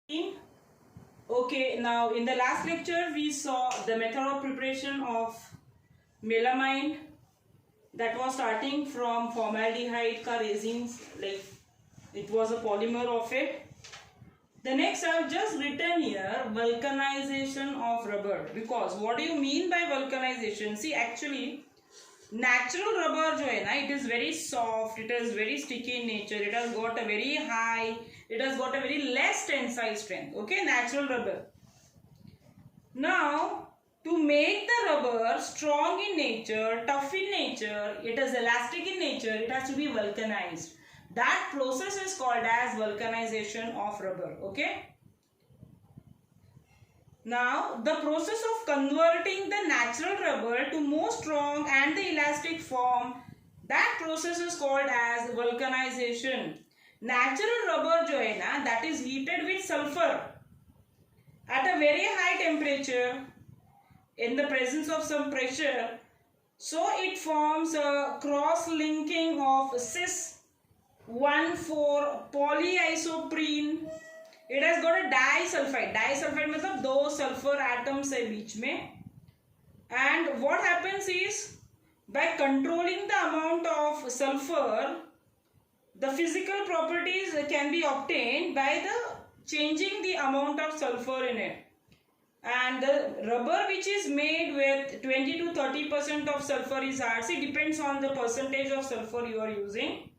Okay, now in the last lecture we saw the method of preparation of melamine, that was starting from formaldehyde ka resins, like it was a polymer of it. The next I have just written here vulcanization of rubber, because what do you mean by vulcanization? See, actually natural rubber जो है ना, it is very soft, it is very sticky in nature, it has got a very high, it has got a very less tensile strength. Okay, natural rubber. Now to make the rubber strong in nature, tough in nature, it is elastic in nature, it has to be vulcanized. That process is called as vulcanization of rubber. Okay. Now the process of converting the natural rubber to more strong and the elastic form, that process is called as vulcanization. Natural rubber जो है ना, that is heated with sulfur at a very high temperature in the presence of some pressure, so it forms a cross linking of cis 1,4 polyisoprene. It has got a disulfide. Disulfide मतलब दो sulfur atoms है बीच में. And what happens is, by controlling the amount of sulfur, the physical properties can be obtained by the changing the amount of sulfur in it. And the rubber which is made with 20 to 30% of sulfur is hard. See, depends on the percentage of sulfur you are using.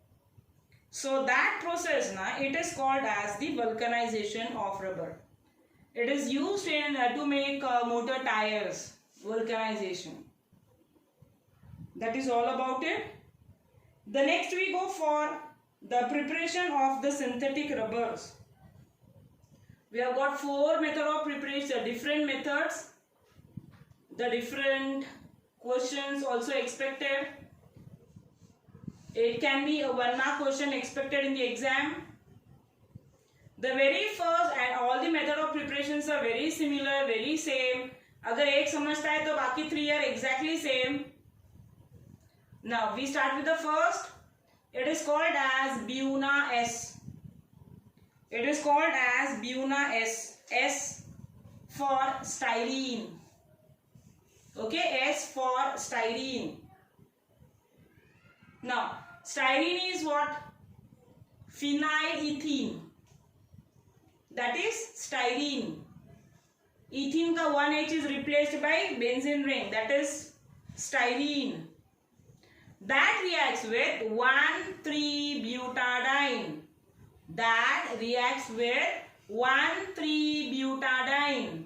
So that process na, it is called as the vulcanization of rubber. It is used in to make motor tires. Vulcanization. That is all about it. The next we go for the preparation of the synthetic rubbers. We have got 4 methods of preparation, different methods. The different questions also expected. It can be a 1 mark question expected in the exam. The very first, and all the method of preparations are very similar, very same. अगर एक समझता है तो बाकी 3 are exactly same. Now we start with the first. It is called as Buna S. It is called as Buna S. S for styrene. Okay, S for styrene. Now styrene is what? Phenylethene. That is styrene. Ethene ka 1H is replaced by benzene ring. That is styrene. That reacts with 1,3-butadiene. That reacts with 1,3-butadiene.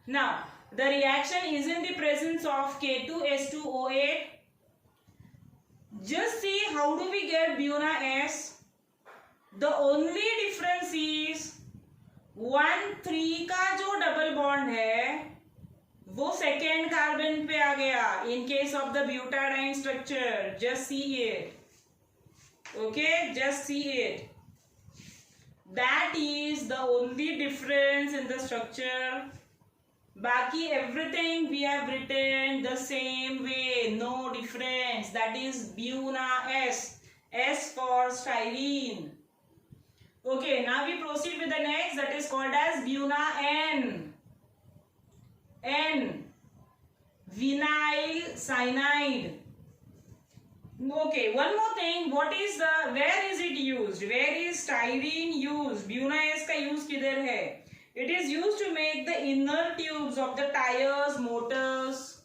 Now the reaction is in the presence of K2S2O8. Just see how do we get Buna S. The only difference is 1,3 का जो double bond है वो second carbon पे आ गया in case of the butadiene structure. Just see it. Okay, just see it. That is the only difference in the structure. Baki everything we have written the same way, no difference. That is Buna S. S for styrene. Okay, now we proceed with the next, that is called as Buna N. N. Vinyl cyanide. Okay, one more thing. What is the, where is it used? Where is styrene used? Buna S का use किधर है? It is used to make the inner tubes of the tires, motors,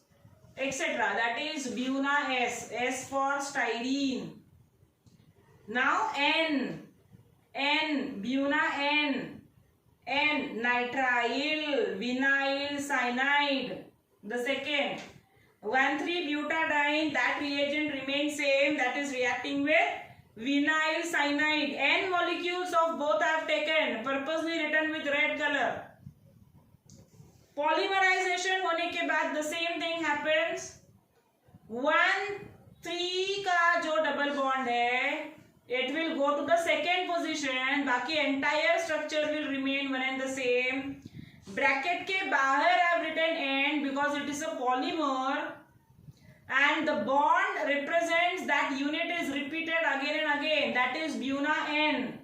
etc. That is Buna S. S for styrene. Now N. N. Buna N. N. Nitrile vinyl cyanide. The second. 1,3-butadiene. That reagent remains same. That is reacting with vinyl cyanide. N molecules of both I have taken, purposely written with red color. Polymerization होने के बाद the same thing happens. 1,3 का जो double bond है, it will go to the second position. बाकी entire structure will remain one and the same. Bracket के बाहर I have written N because it is a polymer. And the bond represents that unit is repeated again and again. That is Buna N.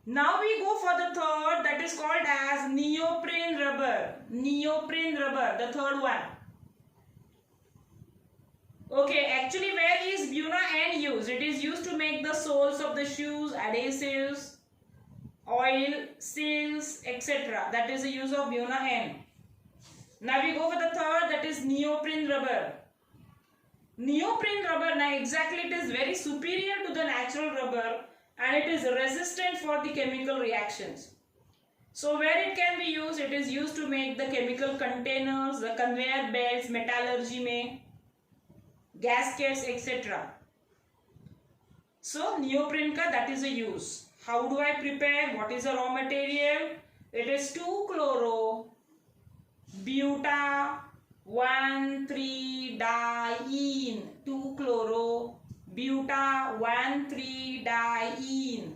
Now we go for the third, that is called as neoprene rubber. Neoprene rubber, the third one. Okay, actually where is Buna N used? It is used to make the soles of the shoes, adhesives, oil, seals, etc. That is the use of Buna N. Now we go for the third, that is neoprene rubber. Neoprene rubber, now exactly it is very superior to the natural rubber and it is resistant for the chemical reactions. So where it can be used? It is used to make the chemical containers, the conveyor belts, metallurgy mein, gaskets, etc. So neoprene ka that is a use. How do I prepare? What is the raw material? It is 2-chloro-buta-1,3-diene. 2-chloro-buta-1,3-diene.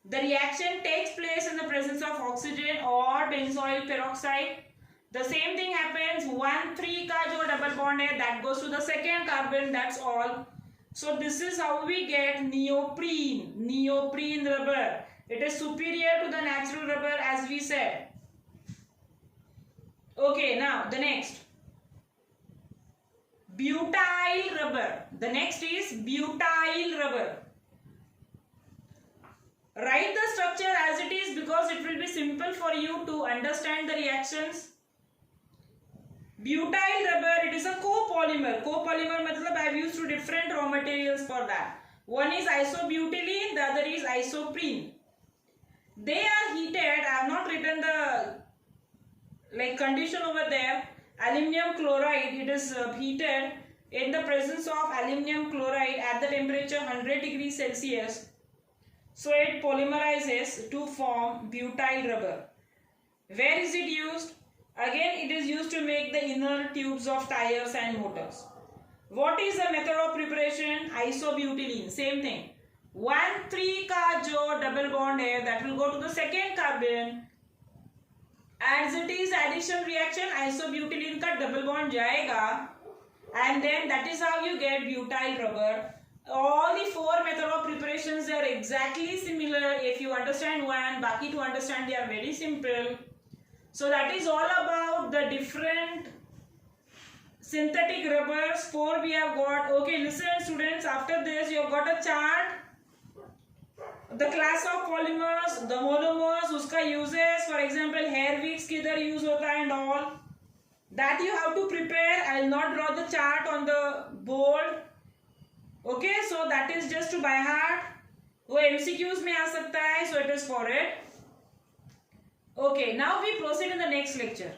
The reaction takes place in the presence of oxygen or benzoyl peroxide. The same thing happens. 1,3 ka jo double bond hai, that goes to the second carbon. That's all. So this is how we get neoprene. Neoprene rubber. It is superior to the natural rubber as we said. Okay, now the next. Butyl rubber. The next is butyl rubber. Write the structure as it is because it will be simple for you to understand the reactions. Butyl rubber, it is a copolymer. Copolymer matlab I have used two different raw materials for that. One is isobutylene, the other is isoprene. They are heated. I have not written the condition over there. Aluminum chloride, it is heated in the presence of aluminum chloride at the temperature 100 degrees Celsius. So it polymerizes to form butyl rubber. Where is it used? Again, it is used to make the inner tubes of tires and motors. What is the method of preparation? Isobutylene, same thing. 1,3 ka jo double bond hai, that will go to the second carbon. As it is addition reaction, isobutylene ka double bond jayega, and then that is how you get butyl rubber. All the four method of preparations are exactly similar. If you understand one, baki to understand they are very simple. So that is all about the different synthetic rubbers. 4 we have got. Okay, listen students, after this you have got a chart. The class of polymers, the monomers, uska uses, for example hair wicks kidhar use hota hai and all. That you have to prepare. I will not draw the chart on the board. Okay, so that is just to by heart. वो MCQs में आ सकता है, so it is for it. Okay, now we proceed in the next lecture.